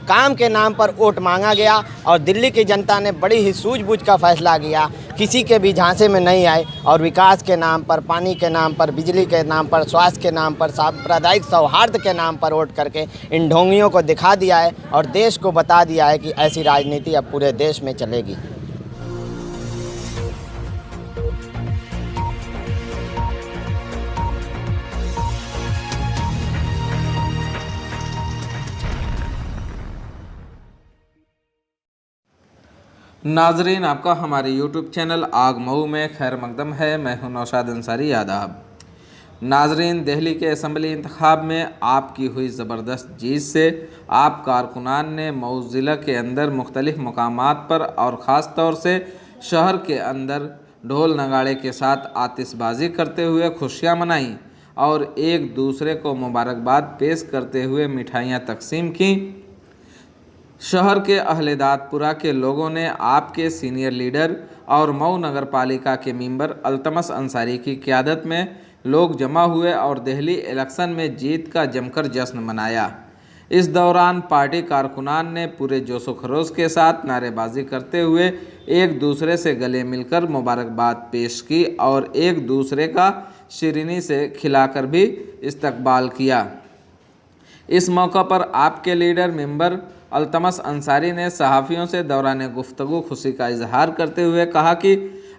काम के नाम पर वोट मांगा गया और दिल्ली की जनता ने बड़ी ही सूझबूझ का फैसला किया, किसी के भी झांसे में नहीं आए और विकास के नाम पर, पानी के नाम पर, बिजली के नाम पर, स्वास्थ्य के नाम पर, सांप्रदायिक सौहार्द के नाम पर वोट करके इन ढोंगियों को दिखा दिया है और देश को बता दिया है कि ऐसी राजनीति अब पूरे देश में चलेगी। नाजरीन, आपका हमारे YouTube चैनल आग मऊ में खैर मकदम है। मैं हूं नौशाद अंसारी आदाब। नाजरीन, दिल्ली के असम्बली इंतखाब में आपकी हुई ज़बरदस्त जीत से आप कारकुनान ने मऊ ज़िला के अंदर मुख्तलिफ़ मकामात पर और ख़ास तौर से शहर के अंदर ढोल नगाड़े के साथ आतिशबाजी करते हुए खुशियाँ मनाई और एक दूसरे को मुबारकबाद पेश करते हुए मिठाइयाँ तकसीम की। शहर के अहलेदादपुरा के लोगों ने आपके सीनियर लीडर और मऊ नगर पालिका के मेंबर अल्तमस अंसारी की क़यादत में लोग जमा हुए और दिल्ली इलेक्शन में जीत का जमकर जश्न मनाया। इस दौरान पार्टी कारकुनान ने पूरे जोशो खरोश के साथ नारेबाजी करते हुए एक दूसरे से गले मिलकर मुबारकबाद पेश की और एक दूसरे का शीरीनी से खिलाकर भी इस्तकबाल किया। इस मौका पर आपके लीडर मेंबर अल्तमस अंसारी ने सहाफ़ियों से दौरान गुफ्तगू खुशी का इजहार करते हुए कहा कि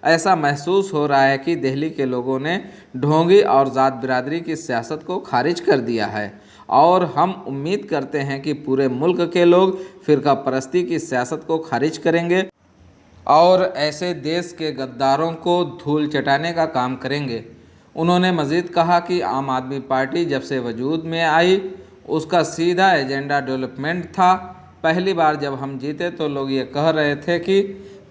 ऐसा महसूस हो रहा है कि दिल्ली के लोगों ने ढोंगी और ज़ात बिरादरी की सियासत को खारिज कर दिया है और हम उम्मीद करते हैं कि पूरे मुल्क के लोग फ़िरका परस्ती की सियासत को खारिज करेंगे और ऐसे देश के गद्दारों को धूल चटाने का काम करेंगे। उन्होंने मज़ीद कहा कि आम आदमी पार्टी जब से वजूद में आई उसका सीधा एजेंडा डेवलपमेंट था। पहली बार जब हम जीते तो लोग ये कह रहे थे कि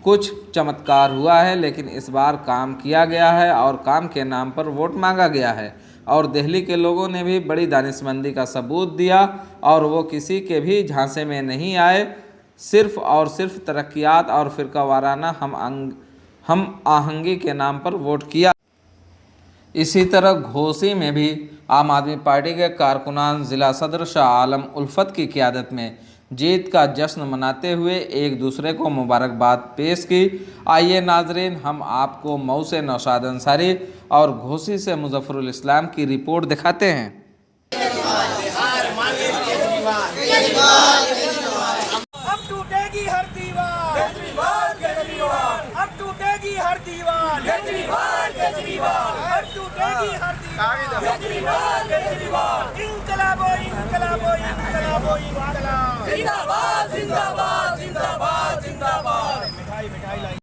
कुछ चमत्कार हुआ है, लेकिन इस बार काम किया गया है और काम के नाम पर वोट मांगा गया है और दिल्ली के लोगों ने भी बड़ी दानिशमंदी का सबूत दिया और वो किसी के भी झांसे में नहीं आए। सिर्फ़ और सिर्फ तरक्यात और फ़िरका वाराना हम आहंगी के नाम पर वोट किया। इसी तरह घोसी में भी आम आदमी पार्टी के कारकुनान ज़िला सदर शाह आलम उल्फत की क़यादत में जीत का जश्न मनाते हुए एक दूसरे को मुबारकबाद पेश की। आइए नाजरीन, हम आपको मऊ से नौशाद अंसारी और घोसी से मुजफ्फरुल इस्लाम की रिपोर्ट दिखाते हैं। अब टूटेगी हर दीवार, अब टूटेगी हर दीवार, अब टूटेगी हर दीवार। इंकलाबो इंकलाबो इंकलाबो इंकलाब, जिंदाबाद जिंदाबाद जिंदाबाद जिंदाबाद। मिठाई मिठाई लाई।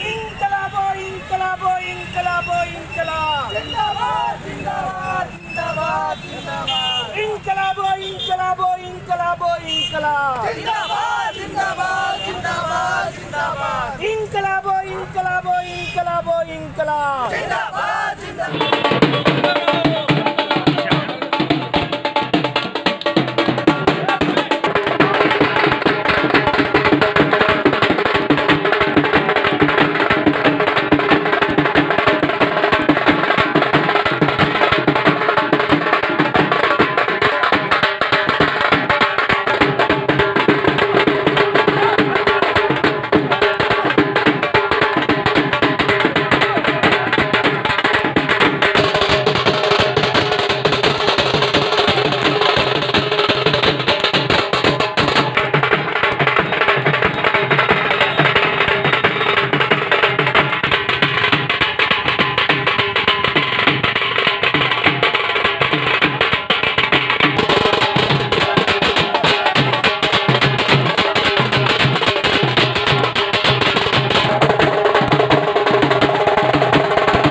इंकलाबो इंकलाबो इंकलाबो इंकलाब, जिंदाबाद जिंदाबाद जिंदाबाद जिंदाबाद। इंकलाबो इंकलाबो इंकलाबो इंकलाब, जिंदाबाद जिंदाबाद जिंदाबाद जिंदाबाद। इंकलाबो इंकलाबो इंकलाबो इंकलाब, जिंदाबाद जिंदाबाद।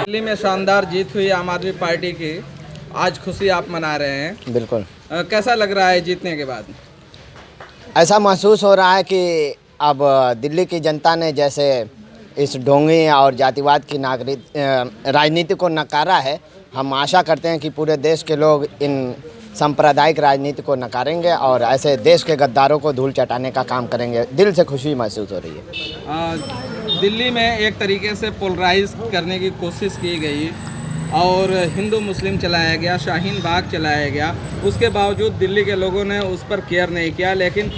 दिल्ली में शानदार जीत हुई आम आदमी पार्टी की, आज खुशी आप मना रहे हैं। बिल्कुल। कैसा लग रहा है जीतने के बाद? ऐसा महसूस हो रहा है कि अब दिल्ली की जनता ने जैसे इस ढोंगी और जातिवाद की राजनीति को नकारा है, हम आशा करते हैं कि पूरे देश के लोग इन सांप्रदायिक राजनीति को नकारेंगे और ऐसे देश के गद्दारों को धूल चटाने का काम करेंगे। दिल से खुशी महसूस हो रही है। दिल्ली में एक तरीके से पोलराइज करने की कोशिश की गई और हिंदू मुस्लिम चलाया गया, शाहीन बाग चलाया गया, उसके बावजूद दिल्ली के लोगों ने उस पर केयर नहीं किया। लेकिन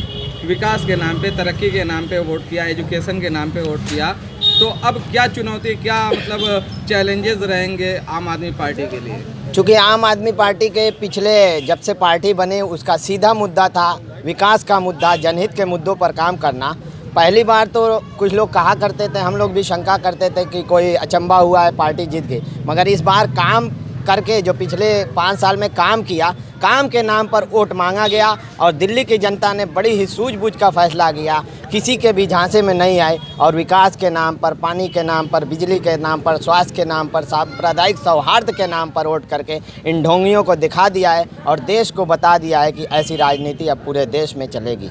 विकास के नाम पे, तरक्की के नाम पे वोट किया, एजुकेशन के नाम पे वोट किया, तो अब क्या चुनौती, क्या मतलब चैलेंजेस रहेंगे आम आदमी पार्टी के लिए? चूँकि आम आदमी पार्टी के पिछले जब से पार्टी बनी उसका सीधा मुद्दा था विकास का मुद्दा, जनहित के मुद्दों पर काम करना। पहली बार तो कुछ लोग कहा करते थे, हम लोग भी शंका करते थे कि कोई अचंबा हुआ है, पार्टी जीत गई, मगर इस बार काम करके जो पिछले 5 साल में काम किया, काम के नाम पर वोट मांगा गया और दिल्ली की जनता ने बड़ी ही सूझबूझ का फैसला किया, किसी के भी झांसे में नहीं आए और विकास के नाम पर, पानी के नाम पर, बिजली के नाम पर, स्वास्थ्य के नाम पर, सांप्रदायिक सौहार्द के नाम पर वोट करके इन ढोंगियों को दिखा दिया है और देश को बता दिया है कि ऐसी राजनीति अब पूरे देश में चलेगी।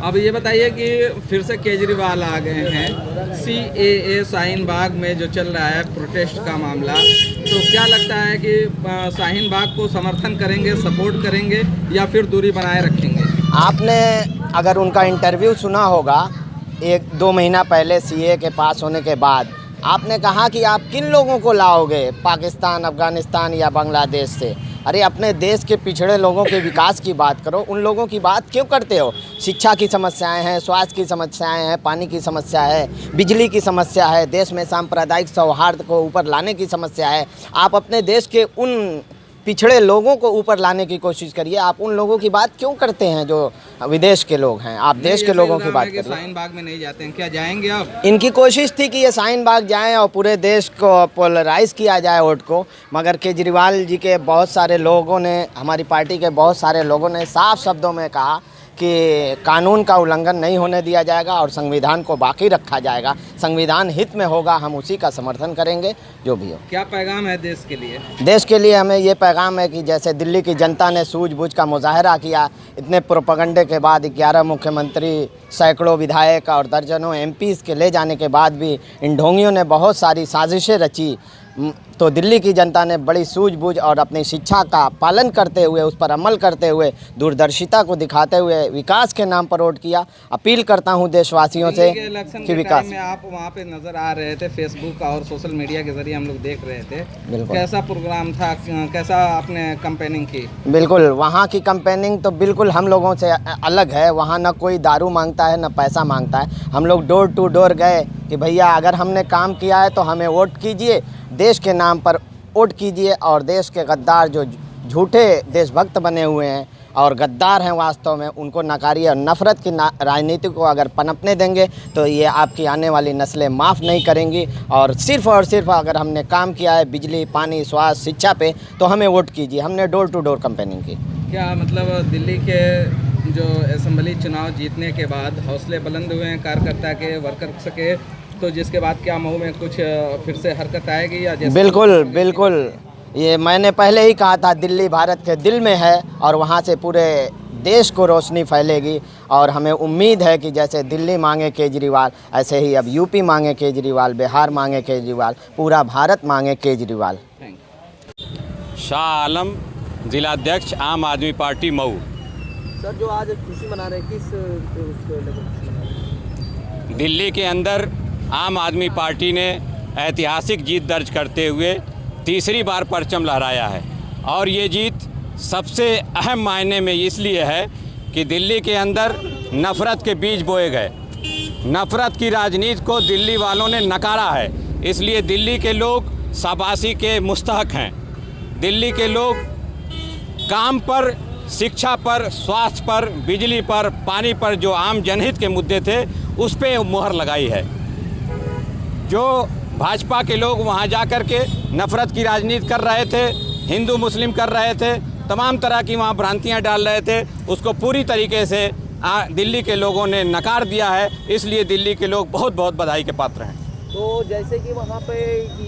अब ये बताइए कि फिर से केजरीवाल आ गए हैं, CAA शाहीन बाग में जो चल रहा है प्रोटेस्ट का मामला, तो क्या लगता है कि शाहीन बाग को समर्थन करेंगे, सपोर्ट करेंगे या फिर दूरी बनाए रखेंगे? आपने अगर उनका इंटरव्यू सुना होगा 1-2 महीना पहले CAA के पास होने के बाद, आपने कहा कि आप किन लोगों को लाओगे, पाकिस्तान, अफगानिस्तान या बांग्लादेश से? अरे अपने देश के पिछड़े लोगों के विकास की बात करो, उन लोगों की बात क्यों करते हो? शिक्षा की समस्याएं हैं, स्वास्थ्य की समस्याएं हैं, पानी की समस्या है, बिजली की समस्या है, देश में सांप्रदायिक सौहार्द को ऊपर लाने की समस्या है। आप अपने देश के उन पिछड़े लोगों को ऊपर लाने की कोशिश करिए, आप उन लोगों की बात क्यों करते हैं जो विदेश के लोग हैं? आप देश के लोगों की बात करिए। शाहीन बाग में नहीं जाते हैं, क्या जाएंगे आप? इनकी कोशिश थी कि ये शाहीन बाग जाएं और पूरे देश को पोलराइज किया जाए वोट को, मगर केजरीवाल जी के बहुत सारे लोगों ने, हमारी पार्टी के बहुत सारे लोगों ने साफ शब्दों में कहा कि कानून का उल्लंघन नहीं होने दिया जाएगा और संविधान को बाकी रखा जाएगा, संविधान हित में होगा, हम उसी का समर्थन करेंगे जो भी हो। क्या पैगाम है देश के लिए? देश के लिए हमें ये पैगाम है कि जैसे दिल्ली की जनता ने सूझबूझ का मुजाहरा किया, इतने प्रोपेगेंडे के बाद 11 मुख्यमंत्री, सैकड़ों विधायक और दर्जनों MPs के ले जाने के बाद भी इन ढोंगियों ने बहुत सारी साजिशें रची, तो दिल्ली की जनता ने बड़ी सूझबूझ और अपनी शिक्षा का पालन करते हुए, उस पर अमल करते हुए, दूरदर्शिता को दिखाते हुए विकास के नाम पर वोट किया। अपील करता हूं देशवासियों से कि विकास में आप वहां पे नज़र आ रहे थे, फेसबुक और सोशल मीडिया के जरिए हम लोग देख रहे थे, बिल्कुल कैसा प्रोग्राम था, कैसा आपने कैंपेनिंग की? बिल्कुल, वहाँ की कैंपेनिंग तो बिल्कुल हम लोगों से अलग है। वहाँ न कोई दारू मांगता है, न पैसा मांगता है। हम लोग डोर टू डोर गए कि भैया अगर हमने काम किया है तो हमें वोट कीजिए, देश के नाम पर वोट कीजिए और देश के गद्दार जो झूठे देशभक्त बने हुए हैं और गद्दार हैं वास्तव में, उनको नकारिए और नफ़रत की राजनीति को अगर पनपने देंगे तो ये आपकी आने वाली नस्लें माफ़ नहीं करेंगी। और सिर्फ अगर हमने काम किया है बिजली, पानी, स्वास्थ्य, शिक्षा पे, तो हमें वोट कीजिए। हमने डोर टू डोर कैंपेनिंग की। क्या मतलब दिल्ली के जो असेंबली चुनाव जीतने के बाद हौसले बुलंद हुए हैं कार्यकर्ता के, वर्कर्स के, तो जिसके बाद क्या मऊ में कुछ फिर से हरकत आएगी या जैसे? बिल्कुल, ये मैंने पहले ही कहा था, दिल्ली भारत के दिल में है और वहाँ से पूरे देश को रोशनी फैलेगी। और हमें उम्मीद है कि जैसे दिल्ली मांगे केजरीवाल, ऐसे ही अब यूपी मांगे केजरीवाल, बिहार मांगे केजरीवाल, पूरा भारत मांगे केजरीवाल। शाह आलम, जिलाध्यक्ष आम आदमी पार्टी मऊ। सर, जो आज खुशी मना रहे हैं, किस दिल्ली के अंदर आम आदमी पार्टी ने ऐतिहासिक जीत दर्ज करते हुए तीसरी बार परचम लहराया है और ये जीत सबसे अहम मायने में इसलिए है कि दिल्ली के अंदर नफ़रत के बीज बोए गए, नफ़रत की राजनीति को दिल्ली वालों ने नकारा है। इसलिए दिल्ली के लोग शाबाशी के मुस्तहक हैं। दिल्ली के लोग काम पर, शिक्षा पर, स्वास्थ्य पर, बिजली पर, पानी पर जो आम जनहित के मुद्दे थे उस पे मुहर लगाई है। जो भाजपा के लोग वहाँ जा कर के नफ़रत की राजनीति कर रहे थे, हिंदू मुस्लिम कर रहे थे, तमाम तरह की वहाँ भ्रांतियाँ डाल रहे थे, उसको पूरी तरीके से दिल्ली के लोगों ने नकार दिया है। इसलिए दिल्ली के लोग बहुत बहुत बधाई के पात्र हैं। तो जैसे कि वहाँ पे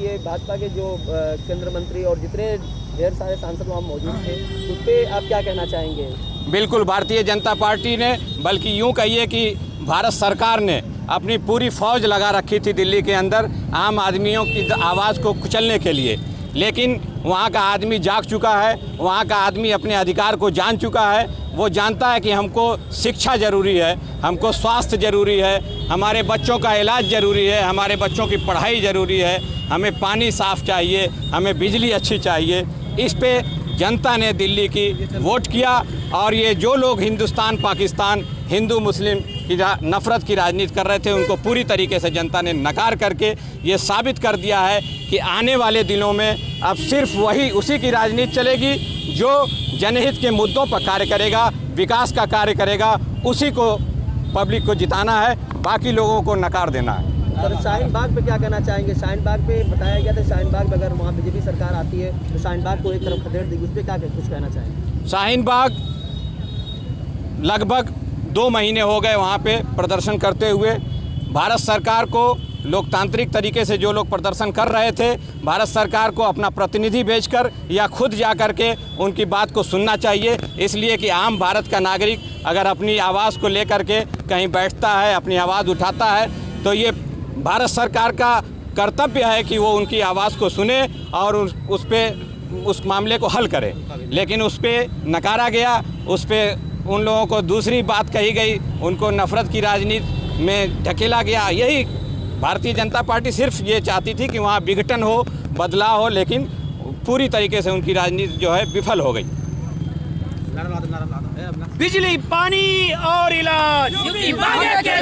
ये भाजपा के जो केंद्र मंत्री और जितने ढेर सारे सांसद वहाँ मौजूद थे, उस पर आप क्या कहना चाहेंगे? बिल्कुल, भारतीय जनता पार्टी ने, बल्कि यूँ कहिए कि भारत सरकार ने अपनी पूरी फौज लगा रखी थी दिल्ली के अंदर आम आदमियों की आवाज़ को कुचलने के लिए, लेकिन वहाँ का आदमी जाग चुका है, वहाँ का आदमी अपने अधिकार को जान चुका है। वो जानता है कि हमको शिक्षा ज़रूरी है, हमको स्वास्थ्य ज़रूरी है, हमारे बच्चों का इलाज ज़रूरी है, हमारे बच्चों की पढ़ाई ज़रूरी है, हमें पानी साफ़ चाहिए, हमें बिजली अच्छी चाहिए। इस पे जनता ने दिल्ली की वोट किया और ये जो लोग हिंदुस्तान पाकिस्तान हिंदू मुस्लिम की नफ़रत की राजनीति कर रहे थे उनको पूरी तरीके से जनता ने नकार करके ये साबित कर दिया है कि आने वाले दिनों में अब सिर्फ वही उसी की राजनीति चलेगी जो जनहित के मुद्दों पर कार्य करेगा, विकास का कार्य करेगा, उसी को पब्लिक को जिताना है, बाकी लोगों को नकार देना है। सर शाहीन बाग पे क्या कहना चाहेंगे? शाहीन बाग पे बताया गया था शाहीन बाग पे अगर वहाँ बीजेपी सरकार आती है तो शाहीन बाग को एक तरफ खदेड़ देगी, उस पर क्या कुछ कहना चाहेंगे? शाहीन बाग लगभग 2 महीने हो गए वहाँ पे प्रदर्शन करते हुए। भारत सरकार को लोकतांत्रिक तरीके से जो लोग प्रदर्शन कर रहे थे, भारत सरकार को अपना प्रतिनिधि भेजकर या खुद जा कर के उनकी बात को सुनना चाहिए, इसलिए कि आम भारत का नागरिक अगर अपनी आवाज़ को लेकर के कहीं बैठता है, अपनी आवाज़ उठाता है, तो ये भारत सरकार का कर्तव्य है कि वो उनकी आवाज़ को सुने और उस मामले को हल करे। लेकिन उस पर नकारा गया, उस पर उन लोगों को दूसरी बात कही गई, उनको नफ़रत की राजनीति में ढकेला गया। यही भारतीय जनता पार्टी सिर्फ ये चाहती थी कि वहाँ विघटन हो, बदलाव हो, लेकिन पूरी तरीके से उनकी राजनीति जो है विफल हो गई। बिजली, पानी और इलाज,